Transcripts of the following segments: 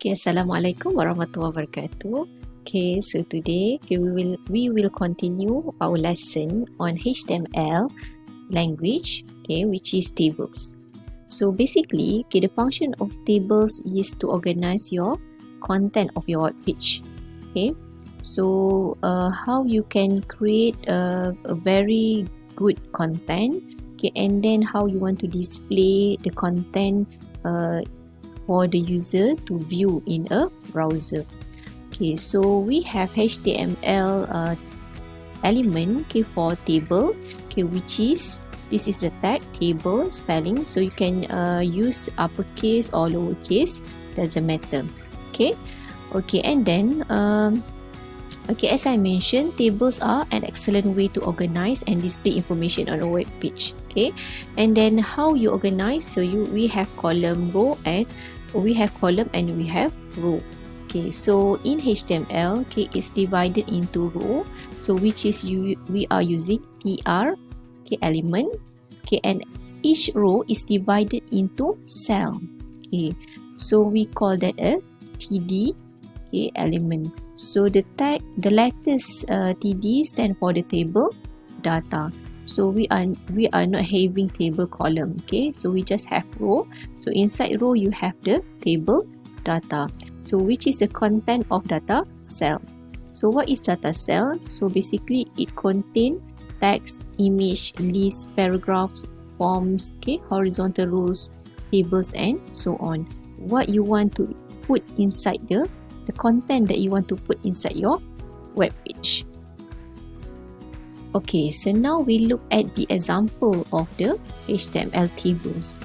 Okay, Assalamualaikum warahmatullahi wabarakatuh. Okay, so today we will continue our lesson on HTML language, okay, which is tables. So basically, okay, the function of tables is to organize your content of your web page. Okay, so how you can create a very good content, okay, and then how you want to display the content for the user to view in a browser. Okay, so we have HTML element, okay, for table, okay, which is this is the tag table spelling, so you can use uppercase or lowercase, doesn't matter. Okay, and then okay, as I mentioned, tables are an excellent way to organize and display information on a web page. Okay, and then how you organize, so we have column, row, and we have row. Okay, so in HTML, okay, it's divided into row, so which is we are using tr, okay, element, okay, and each row is divided into cell. Okay, so we call that a td, okay, element. So the letters td stand for the table data. So we are not having table column, okay, so we just have row. So inside row you have the table data, so which is the content of data cell. So what is data cell? So basically it contains text, image, list, paragraphs, forms, okay, horizontal rows, tables, and so on. What you want to put inside the content that you want to put inside your web page. Okay, so now we look at the example of the HTML tables.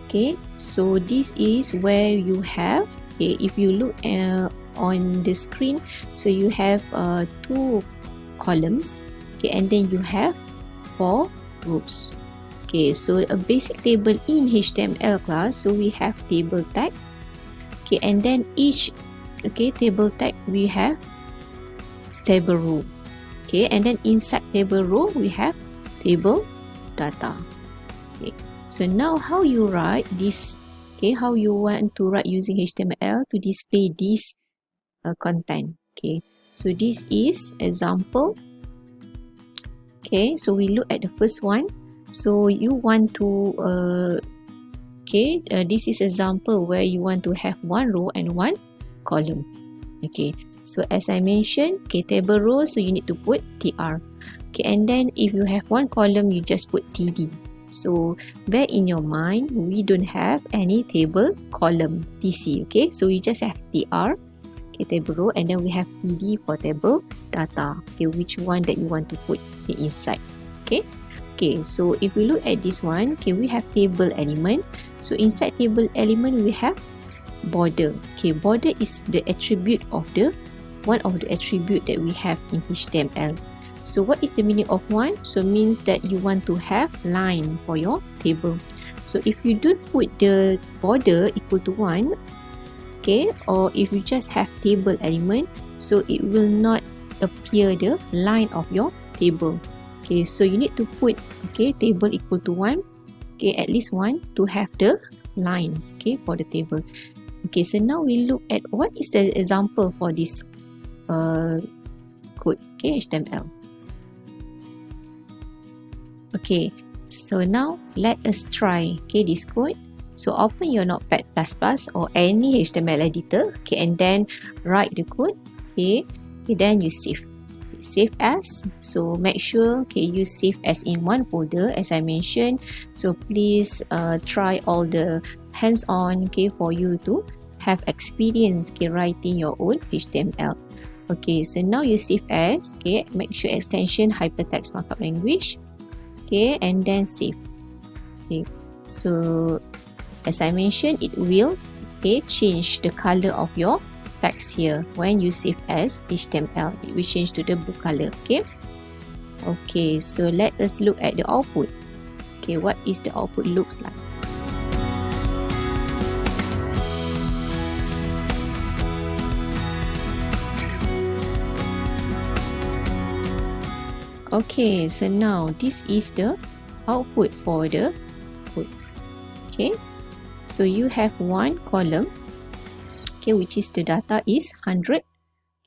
Okay, so this is where you have, okay, if you look on the screen, so you have 2 columns, okay, and then you have 4 rows. Okay, so a basic table in HTML class, so we have table tag, okay, and then each, okay, table tag we have table row. Okay, and then inside table row we have table data. Okay, so now how you write this, okay, how you want to write using HTML to display this content. Okay, so this is example. Okay, so we look at the first one. So you want to okay, this is example where you want to have 1 row and 1 column. Okay, so as I mentioned, okay, table row, so you need to put tr. Okay, and then if you have 1 column, you just put td. So bear in your mind, we don't have any table column tc. Okay, so you just have tr, okay, table row, and then we have td for table data. Okay, which one that you want to put inside. Okay, so if we look at this one, okay, we have table element. So inside table element we have border. Okay, border is the attribute of one of the attribute that we have in HTML. So what is the meaning of one? So means that you want to have line for your table. So if you don't put the border equal to 1, okay, or if you just have table element, so it will not appear the line of your table. Okay, so you need to put, okay, table equal to 1, okay, at least 1 to have the line, okay, for the table. Okay, so now we look at what is the example for this code, okay, HTML. Okay, so now let us try, okay, this code. So open your Notepad++ or any HTML editor, okay, and then write the code, okay, then you save as. So make sure, okay, you save as in one folder as I mentioned. So please try all the hands-on, okay, for you to have experience, okay, writing your own HTML. Okay, so now you save as, okay, make sure extension hypertext markup language, okay, and then save. Okay, so as I mentioned, it will, okay, change the color of your text here. When you save as HTML, it will change to the blue color. Okay, so let us look at the output. Okay, what is the output looks like? Okay, so now this is the output for the code. Okay, so you have 1 column, okay, which is the data is 100.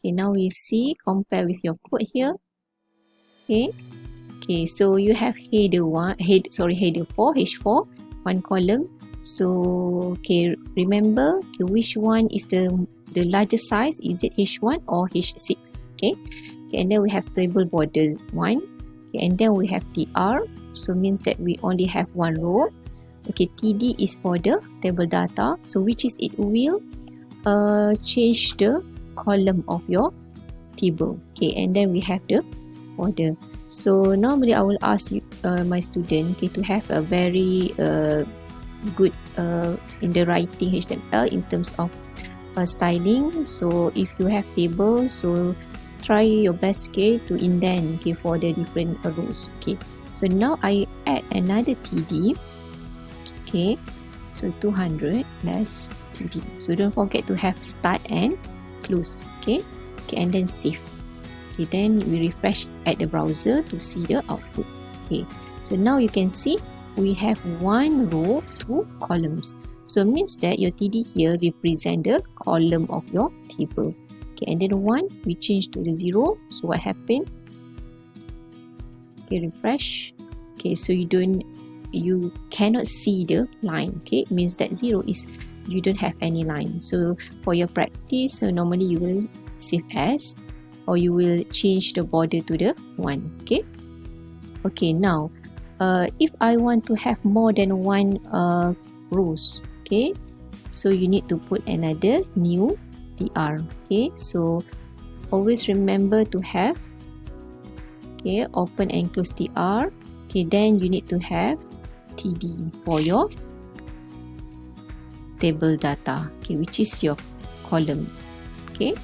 Okay, now we see, compare with your code here. Okay, so you have header 4, H4, one column. So okay, remember, okay, which one is the largest size? Is it H1 or H6? Okay, and then we have table border 1. Okay, and then we have TR, so means that we only have one row. Okay, TD is for the table data, so which is it will change the column of your table. Okay, and then we have the border. So normally I will ask you, my student, okay, to have a very good in the writing HTML in terms of styling. So if you have table, so try your best, okay, to indent, okay, for the different rows. Okay, so now I add another TD. Okay, so 200 plus TD. So don't forget to have start and close. Okay, and then save. Okay, then we refresh at the browser to see the output. Okay, so now you can see we have one row, 2 columns. So it means that your TD here represent the column of your table. Okay, and then 1 we change to the 0. So what happened? Okay, refresh. Okay, so you cannot see the line. Okay, it means that 0 is you don't have any line. So for your practice, so normally you will save as, or you will change the border to the 1. Okay, okay, now if I want to have more than one rows, okay, so you need to put another new TR. Okay, so always remember to have, okay, open and close TR. Okay, then you need to have TD for your table data, okay, which is your column. Okay,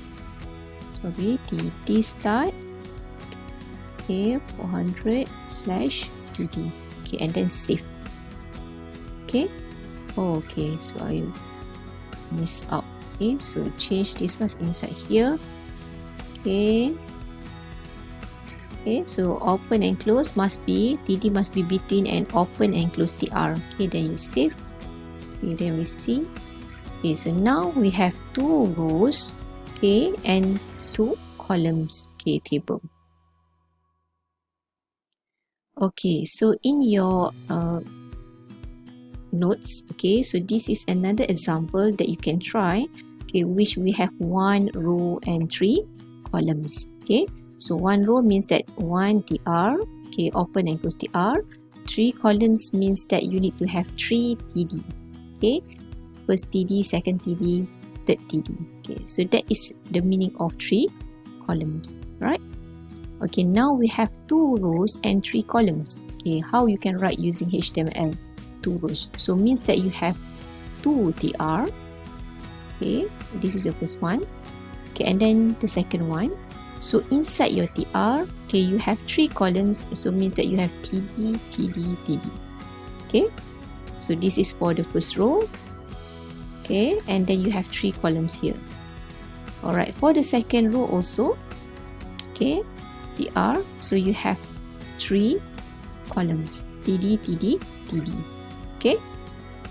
sorry, TD start, okay, 400 slash TD. Okay, and then save. Okay, okay, so I miss out. Okay, so change this one inside here. Okay, okay, so open and close must be, TD must be between and open and close TR. Okay, then you save. Okay, then we see. Okay, so now we have 2 rows, okay, and 2 columns, okay, table. Okay, so in your notes, okay, so this is another example that you can try, okay, which we have 1 row and 3 columns. Okay, so 1 row means that 1 TR, okay, open and close TR. 3 columns means that you need to have 3 TD. Okay, first TD, second TD, third TD. Okay, so that is the meaning of 3 columns, right? Okay, now we have 2 rows and 3 columns. Okay, how you can write using HTML? 2 rows. So means that you have 2 TR. Okay, this is the first one. Okay, and then the second one. So inside your TR, okay, you have 3 columns. So means that you have TD, TD, TD. Okay, so this is for the first row. Okay, and then you have 3 columns here. Alright, for the second row also, okay, TR, so you have 3 columns, TD, TD, TD. Okay,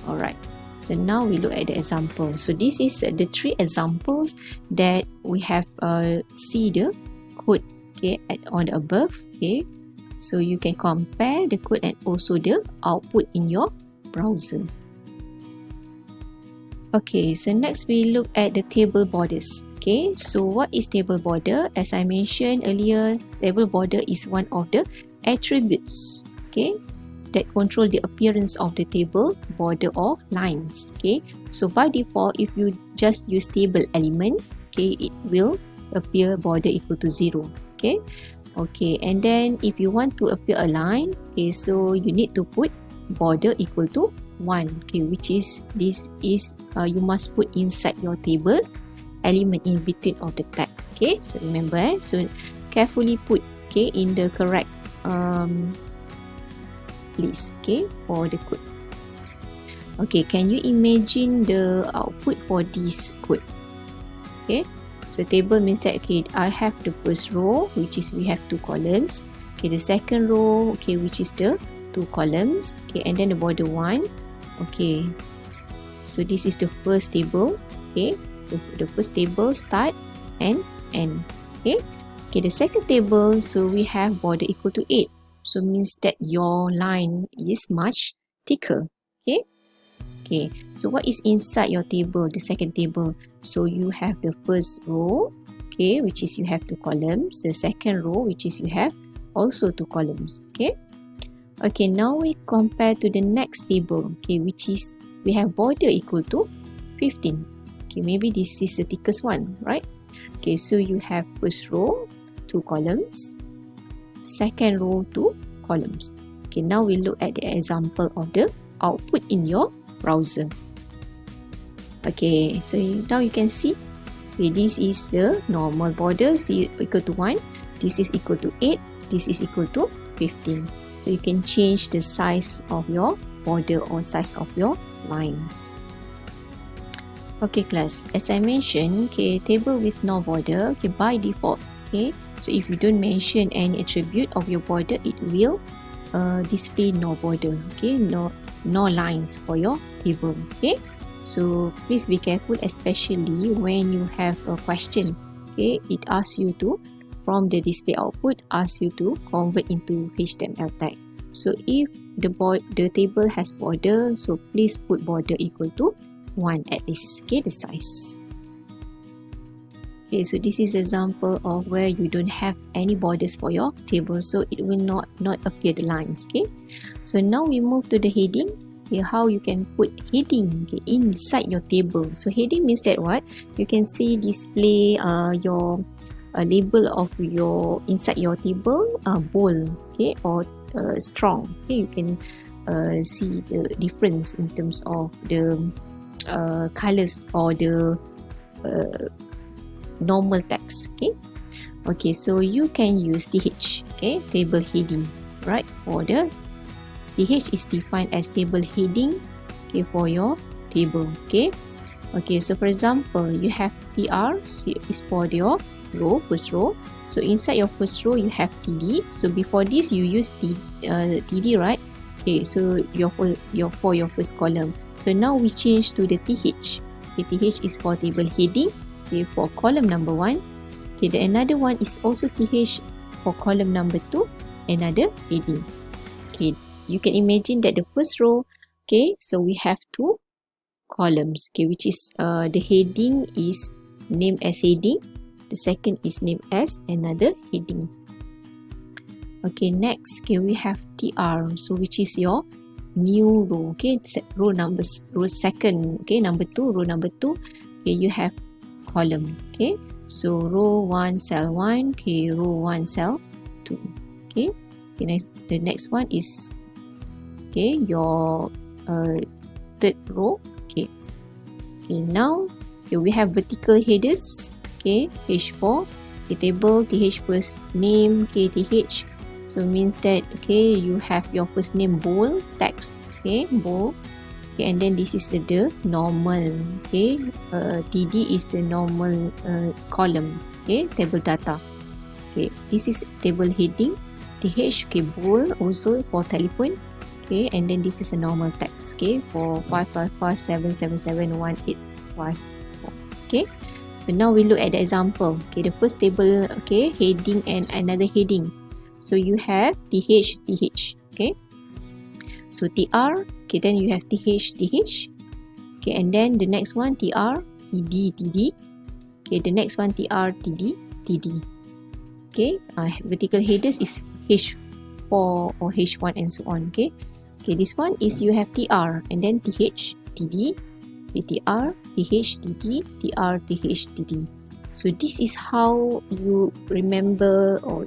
alright, so now we look at the example. So this is the 3 examples that we have see the code, okay, on the above. Okay, so you can compare the code and also the output in your browser. Okay, so next we look at the table borders. Okay, so what is table border? As I mentioned earlier, table border is one of the attributes, okay, that control the appearance of the table border or lines. Okay, so by default, if you just use table element, okay, it will appear border equal to 0. Okay, okay, and then if you want to appear a line, okay, so you need to put border equal to 1. Okay, which is this is you must put inside your table element in between of the tag. Okay, so remember, so carefully put, okay, in the correct list, okay, for the code. Okay, can you imagine the output for this code? Okay, so table means that, okay, I have the first row, which is we have 2 columns. Okay, the second row, okay, which is the 2 columns. Okay, and then the border 1. Okay, so this is the first table. Okay, the first table start and end. Okay. Okay, the second table, so we have border equal to 8. So means that your line is much thicker. Okay. Okay, so what is inside your table, the second table? So you have the first row, okay, which is you have 2 columns. The second row, which is you have also 2 columns. Okay. Okay, now we compare to the next table, okay, which is we have border equal to 15. Okay, maybe this is the thickest one, right? Okay, so you have first row 2 columns, second row 2 columns. Okay, now we look at the example of the output in your browser. Okay, so now you can see, okay, this is the normal border equal to 1, this is equal to 8, this is equal to 15. So you can change the size of your border or size of your lines. Okay class, as I mentioned, okay, table with no border, okay, by default, okay, so if you don't mention any attribute of your border, it will display no border, okay, no lines for your table. Okay, so please be careful, especially when you have a question. Okay, it asks you to, from the display output, asks you to convert into HTML tag. So if the table has border, so please put border equal to 1 at least. Okay, the size. Okay, so this is example of where you don't have any borders for your table, so it will not appear the lines. Okay, so now we move to the heading. Okay, how you can put heading, okay, inside your table. So heading means that what you can see display your label of your inside your table, bold, okay, or strong. Okay, you can see the difference in terms of the colors or the normal text. Okay, okay, so you can use th, okay, table heading, right? For the th is defined as table heading, okay, for your table. Okay, okay, so for example, you have tr, so is for your row, first row. So inside your first row you have td. So before this you use td, right? Okay, so for your first column. So now we change to the th. Okay, th is for table heading. Okay, for column number 1. Okay, the another one is also th for column number 2, another heading. Okay, you can imagine that the first row, okay, so we have 2 columns, okay, which is the heading is named as heading, the second is named as another heading. Okay, next, okay, we have tr, so which is your new row. Okay, row second, okay, number 2, row number 2. Okay, you have column. Okay, so row 1 cell 1, okay, row 1 cell 2. Okay, the next one is, okay, your third row. Okay, okay, now, okay, we have vertical headers. Okay, h4, okay, table th first name, okay, th, so means that, okay, you have your first name bold text, okay, bold. Okay, and then this is the normal, okay, td is the normal column, okay, table data. Okay, this is table heading, th, okay, bold also for telephone. Okay, and then this is a normal text, okay, for 555777185. Okay, so now we look at the example. Okay, the first table, okay, heading and another heading. So you have th, okay, so tr, okay, then you have th, okay, and then the next one tr, td, okay, the next one tr, td. Okay, vertical headers is h4 or h1 and so on. Okay, okay, this one is you have tr and then th, td, tr, th, td, tr, th, td. So this is how you remember or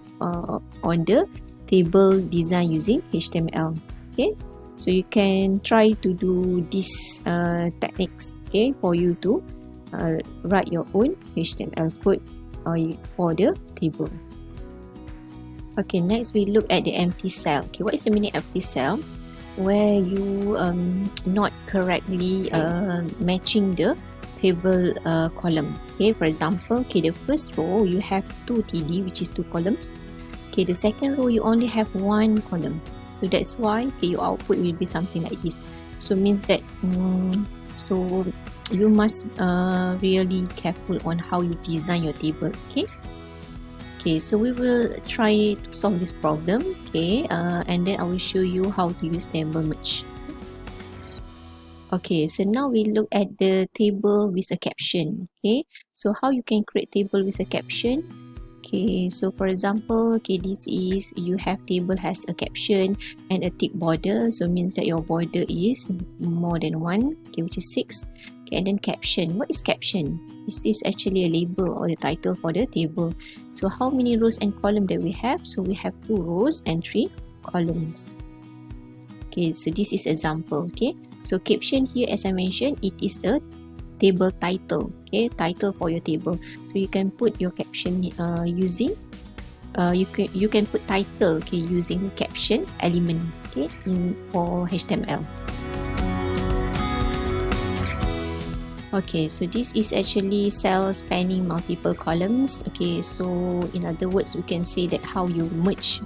on the table design using HTML. Okay, so you can try to do these techniques, okay, for you to write your own HTML code for the table. Okay, next we look at the empty cell. Okay, what is the meaning of empty cell? Where you not correctly matching the table column. Okay, for example, okay, the first row you have 2 td, which is 2 columns. Okay, the second row you only have 1 column. So that's why, okay, your output will be something like this. So means that So you must really careful on how you design your table. Okay, so we will try to solve this problem. And then I will show you how to use table merge. Okay, so now we look at the table with a caption. So how you can create table with a caption? So for example, this is, you have table has a caption and a tick border, so means that your border is more than one, which is 6. And then caption. What is caption? This is actually a label or the title for the table. So how many rows and columns that we have? So we have 2 rows and 3 columns. So this is example. So caption here, as I mentioned, it is a table title. Title for your table. So you can put your caption using you can put title using caption element for HTML. So this is actually cell spanning multiple columns. So in other words, we can say that how you merge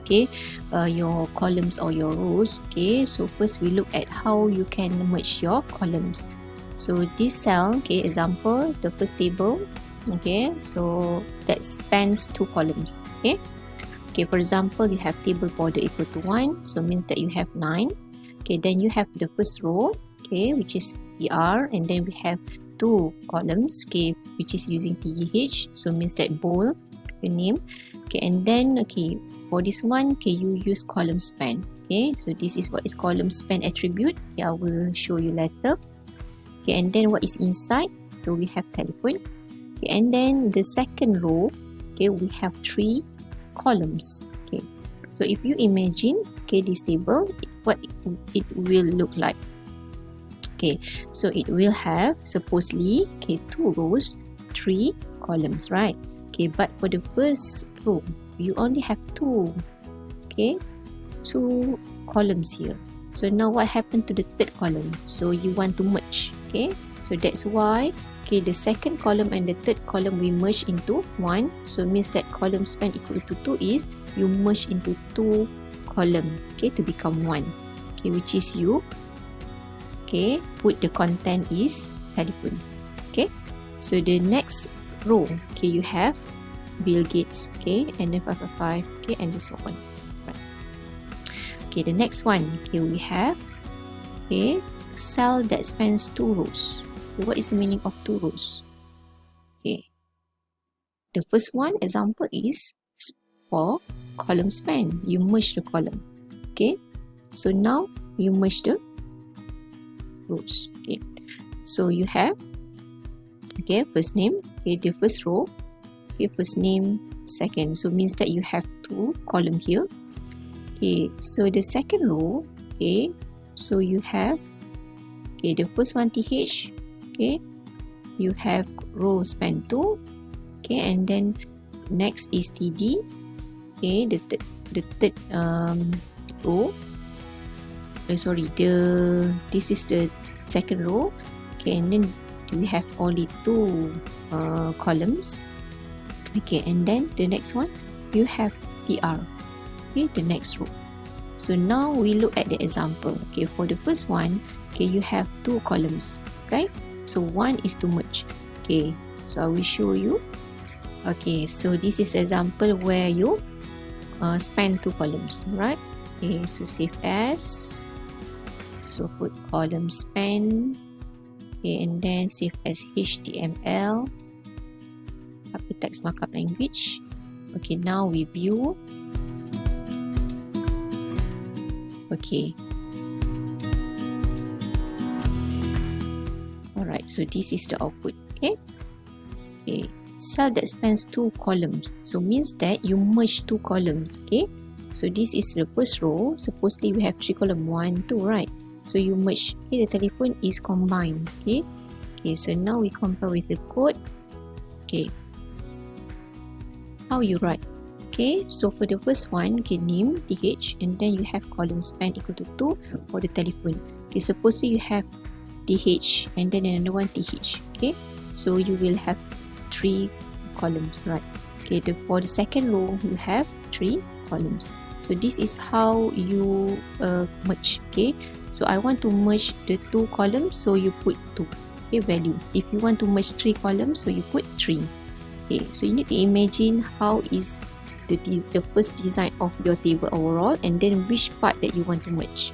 your columns or your rows. So first we look at how you can merge your columns. So this cell, example, the first table, so that spans 2 columns. For example, you have table border equal to 1, so means that you have 9. Then you have the first row, which is TR, and then we have 2 columns, which is using TH, so means that bold the name. And then for this one, you use column span. So this is what is column span attribute. I will show you later. And then what is inside? So we have telephone. And then the second row, we have 3 columns. So if you imagine this table, what it will look like. So it will have supposedly 2 rows, 3 columns, right? But for the first row, you only have 2 columns here. So now what happened to the third column? So you want to merge. So that's why the second column and the third column we merge into 1. So it means that column span equal to 2 is you merge into 2 column to become 1, which is you put the content is telephone. So the next row, you have Bill Gates, and then 555, and so on. The next one, we have cell that spans 2 rows. What is the meaning of 2 rows? The first one example is for column span. You merge the column. So now you merge the rows. So you have first name, the first row, first name, second. So means that you have 2 column here. So the second row, so you have the first one TH, you have row span 2, and then next is TD, the third row. This is the second row, and then we have only 2 columns. And then the next one you have TR, the next row. So now we look at the example. For the first one, you have 2 columns. So one is to merge. So I will show you. So this is example where you span 2 columns, right? So save as, so put column span, and then save as HTML, text markup language. Now we view. Alright, so this is the output. Cell that spans 2 columns, so means that you merge 2 columns. So this is the first row. Supposedly we have 3 columns, 1, 2, right? So you merge. The telephone is combined. So now we compare with the code. How you write? So for the first one, name TH, and then you have column span equal to 2 for the telephone. Supposedly you have TH and then another one TH. So you will have 3 columns, right? For the second row, you have 3 columns. So this is how you merge. So I want to merge the 2 columns, so you put 2. okay, value. If you want to merge 3 columns, so you put 3. Okay, so you need to imagine how is the first design of your table overall, and then which part that you want to merge.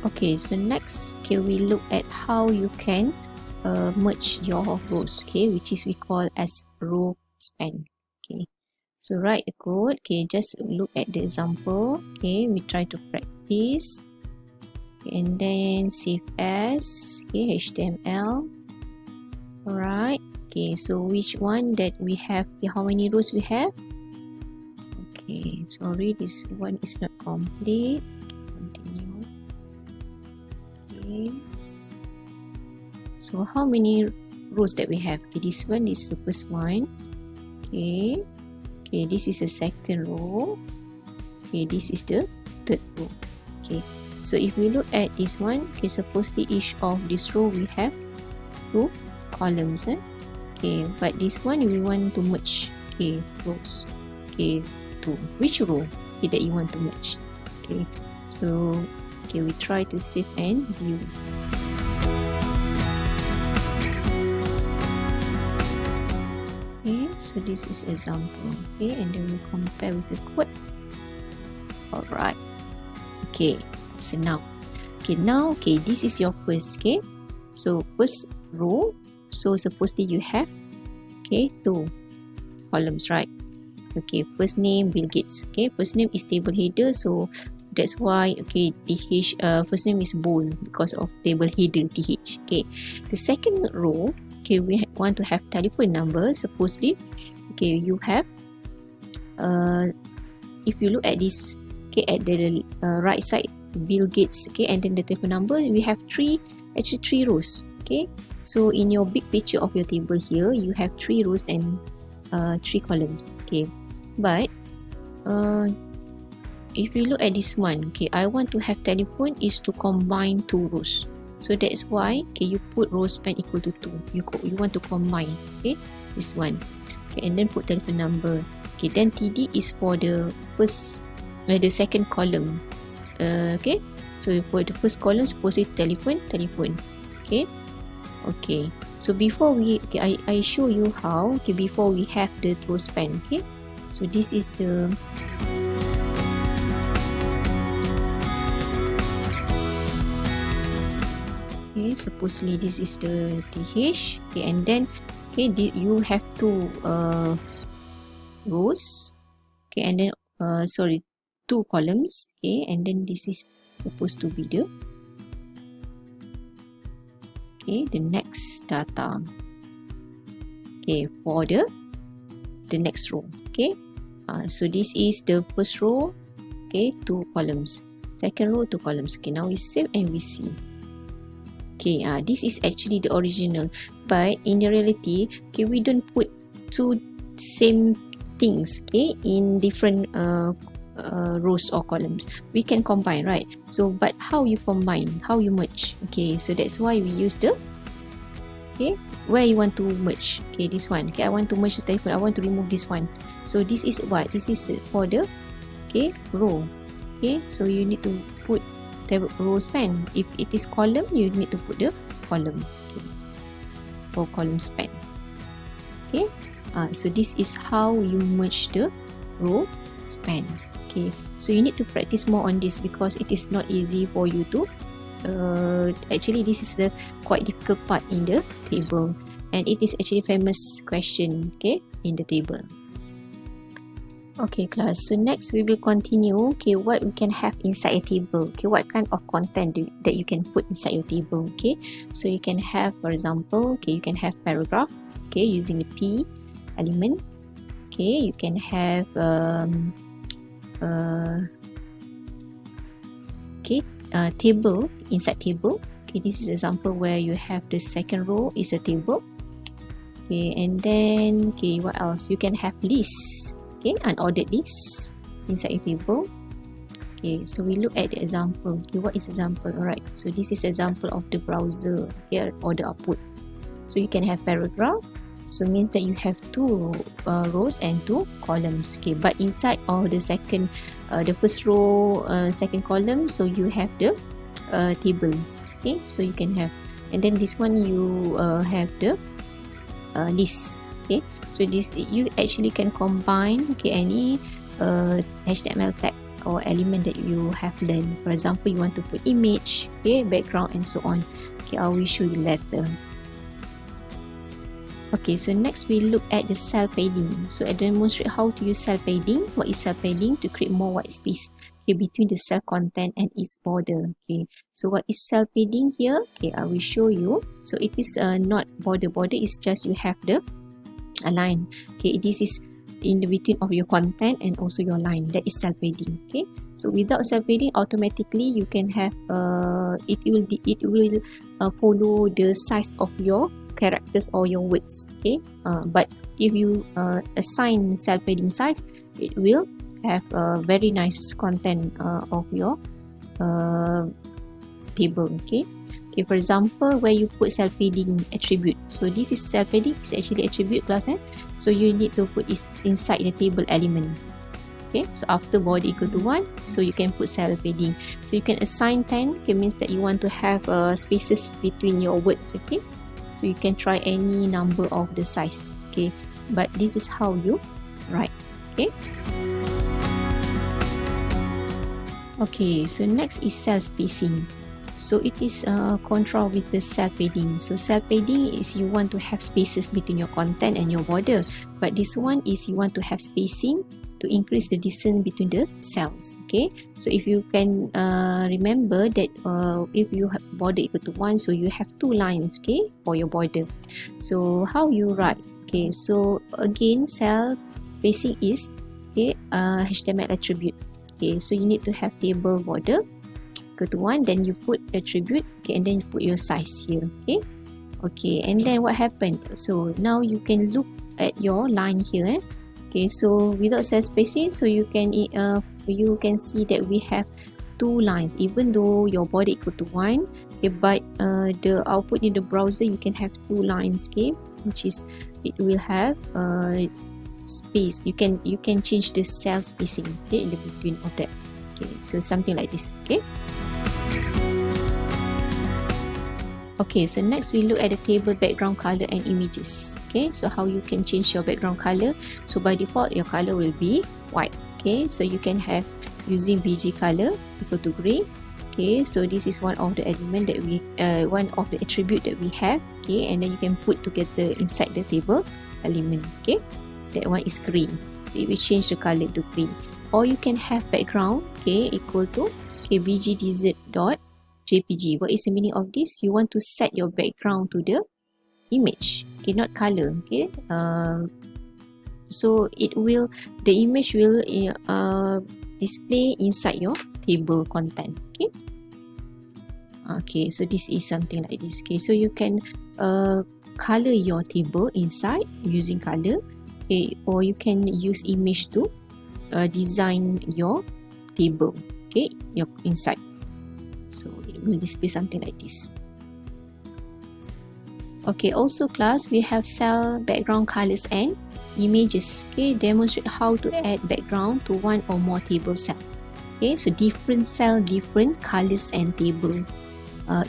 Okay, so next, okay, we look at how you can merge your rows, okay, which is we call as rowspan. Okay, so write the code. Okay, just look at the example. Okay, we try to practice, and then save as, okay, HTML. Alright, okay, so which one that we have, okay, how many rows we have? Okay, sorry, this one is not complete. Continue. Okay, so how many rows that we have? Okay, this one is the first one. Okay, okay, this is the second row. Okay, this is the third row. Okay, so if we look at this one, okay, supposedly each of this row we have 2 columns. Okay, but this one we want to merge, okay, rows, okay, to which row, okay, that you want to merge. Okay, so okay, we try to save and view. Okay, so this is example. Okay, and then we compare with the code. Alright, okay, so now, okay, this is your first. Okay, so first row, so supposedly you have, okay, 2 columns, right? Okay, first name Bill Gates. Okay, first name is table header, so that's why, okay, th first name is bold because of table header th. Okay, the second row, okay, we want to have telephone number. Supposedly, okay, you have if you look at this, okay, at the right side, Bill Gates, okay, and then the telephone number, we have 3 rows. Okay, so in your big picture of your table here, you have 3 rows and 3 columns. Okay, but if you look at this one, okay, I want to have telephone is to combine 2 rows, so that's why, okay, you put rowspan equal to 2. You want to combine, okay, this one, okay, and then put telephone number. Okay, then TD is for the first, the second column. Okay, so for the first column, supposedly telephone. Okay. Okay, so before we, okay, I show you how, okay, before we have the rowspan. Okay, so this is the, okay, supposedly this is the th. Okay, and then, okay, you have 2 rows. Okay, and then 2 columns. Okay, and then this is supposed to be the, okay, the next data, okay, for the next row. Okay, so this is the first row, okay, 2 columns, second row 2 columns. Okay, now we save and we see. Okay, this is actually the original, but in the reality, okay, we don't put 2 same things, okay, in different rows or columns. We can combine, right? So, but how you combine, how you merge? Okay, so that's why we use the, okay, where you want to merge. Okay, this one. Okay, I want to merge the telephone. I want to remove this one. So this is what? This is for the, okay, row. Okay, so you need to put the rowspan. If it is column, you need to put the column, okay, for column span. Okay, so this is how you merge the rowspan. Okay, so you need to practice more on this because it is not easy for you to actually this is the quite difficult part in the table, and it is actually famous question, okay, in the table. Okay, class, so next we will continue, okay, what we can have inside a table. Okay, what kind of content that you can put inside your table. Okay, so you can have, for example, okay, you can have paragraph, okay, using the P element. Okay, you can have table inside table. Okay, this is example where you have the second row is a table. Okay, and then, okay, what else? You can have lists, okay, unordered lists inside a table. Okay, so we look at the example. Okay, what is example? Alright, so this is example of the browser here, order output. So you can have paragraph, so means that you have 2 rows and 2 columns. Okay, but inside of the second, the first row, second column, so you have the table. Okay, so you can have, and then this one you have the list. Okay, so this you actually can combine, okay, any HTML tag or element that you have learned. For example, you want to put image, okay, background, and so on. Okay, I will show you later. Okay, so next we look at the cell padding. So I demonstrate how to use cell padding. What is cell padding? To create more white space, okay, between the cell content and its border. Okay, so what is cell padding here? Okay, I will show you. So it is not border. Border is just you have the line. Okay, this is in the between of your content and also your line. That is cell padding. Okay, so without cell padding, automatically you can have it will follow the size of your characters or your words. Okay, but if you assign cell padding size, it will have a very nice content of your table. Okay, for example, where you put cell padding attribute. So this is cell padding, it's actually attribute class, so you need to put it inside the table element. Okay, so after body equal to 1, so you can put cell padding. So you can assign 10, okay, means that you want to have spaces between your words. Okay, so you can try any number of the size. Okay, but this is how you write. Okay. Okay, so next is cell spacing. So it is control with the cell padding. So cell padding is you want to have spaces between your content and your border, but this one is you want to have spacing to increase the distance between the cells. Okay, so if you can remember that if you have border equal to 1, so you have 2 lines, okay, for your border. So how you write? Okay, so again, cell spacing is, okay, HTML attribute. Okay, so you need to have table border equal to 1, then you put attribute, okay, and then you put your size here. Okay, and then what happened? So now you can look at your line here. Okay, so without cell spacing, so you can see that we have 2 lines, even though your border equal to 1. Okay, but the output in the browser you can have 2 lines. Okay, which is it will have space. You can change the cell spacing, okay, in the between of that. Okay, so something like this. Okay, so next we look at the table background color and images. Okay, so how you can change your background color. So by default your color will be white. Okay, so you can have using BG color equal to gray. Okay, so this is one of the element that we one of the attribute that we have. Okay, and then you can put together inside the table element. Okay, that one is green. It will change the color to green. Or you can have background, okay, equal to, okay, bgdz.jpg. What is the meaning of this? You want to set your background to the image, okay, not color. Okay, so the image will display inside your table content. Okay, so this is something like this. Okay, so you can color your table inside using color, okay, or you can use image to design your table, okay, your inside. So it will display something like this. Okay, also class, we have cell background colors and images. Okay, demonstrate how to add background to one or more table cell. Okay, so different cell, different colors and tables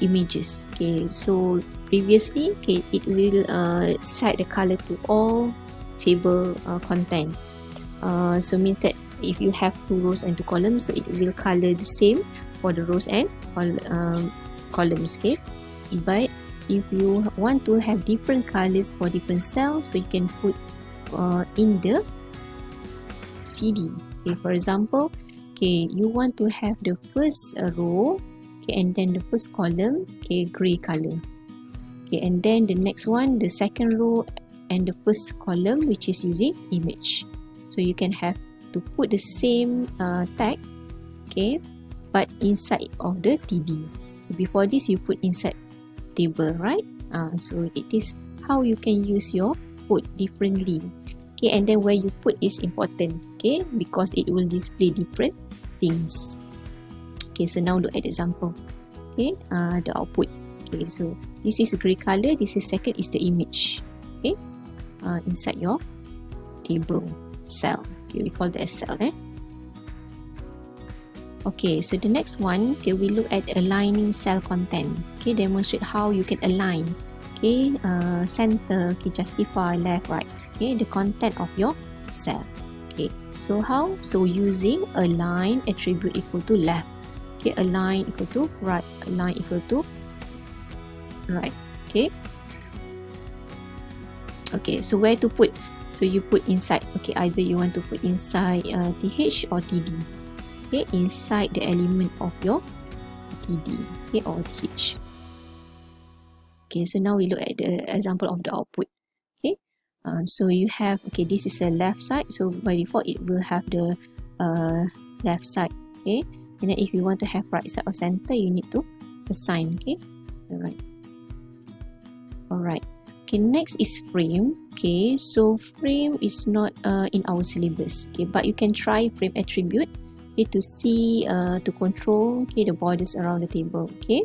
images. Okay, so previously, okay, it will set the color to all table content. So means that if you have 2 rows and 2 columns, so it will color the same for the rows and columns. Okay, but if you want to have different colors for different cells, so you can put in the TD. Okay, for example, okay, you want to have the first row, okay, and then the first column, okay, gray color. Okay, and then the next one, the second row and the first column, which is using image. So you can have to put the same tag, okay, but inside of the TD. Before this, you put inside table, right? So it is how you can use your code differently. Okay, and then where you put is important, okay, because it will display different things. Okay, so now look at the example. Okay, the output. Okay, so this is gray color, this is second is the image. Okay, inside your table cell. Okay, we call that a cell. Okay, so the next one, okay, we look at aligning cell content. Okay, demonstrate how you can align. Okay, center, okay, justify left, right. Okay, the content of your cell. Okay, so how? So using align attribute equal to left. Okay, align equal to right, align equal to right. Okay. Okay, so where to put? So you put inside. Okay, either you want to put inside TH or TD. Okay, inside the element of your TD, okay, or TH. Okay, so now we look at the example of the output. Okay, so you have, okay, this is a left side, so by default it will have the left side. Okay, and then if you want to have right side or center, you need to assign. Okay, alright. Okay, next is frame. Okay, so frame is not in our syllabus. Okay, but you can try frame attribute, okay, to see to control, okay, the borders around the table. Okay.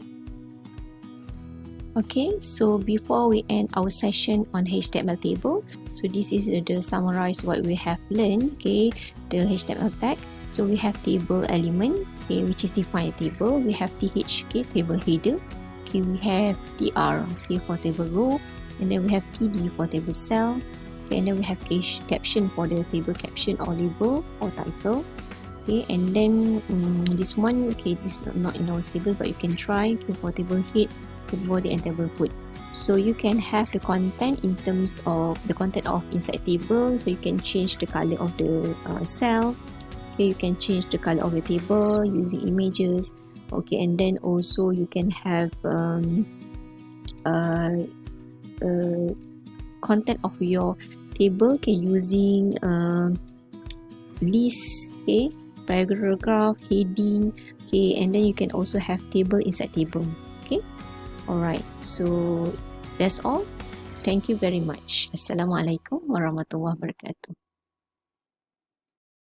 Okay, so before we end our session on HTML table, so this is the summarize what we have learned. Okay, the HTML tag. So we have table element, okay, which is defined table. We have TH, okay, table header. Okay, we have TR, okay, for table row, and then we have TD for table cell. Okay, and then we have caption for the table caption or label or title. Okay, and then this one, okay, this is not in our syllabus, but you can try, okay, for table head, table body, and table foot. So you can have the content in terms of the content of inside table. So you can change the color of the cell. Okay, you can change the color of the table using images. Okay, and then also you can have content of your table, okay, using list, okay, paragraph, heading, okay, and then you can also have table inside table. Okay, alright, so that's all. Thank you very much. Assalamualaikum warahmatullahi wabarakatuh.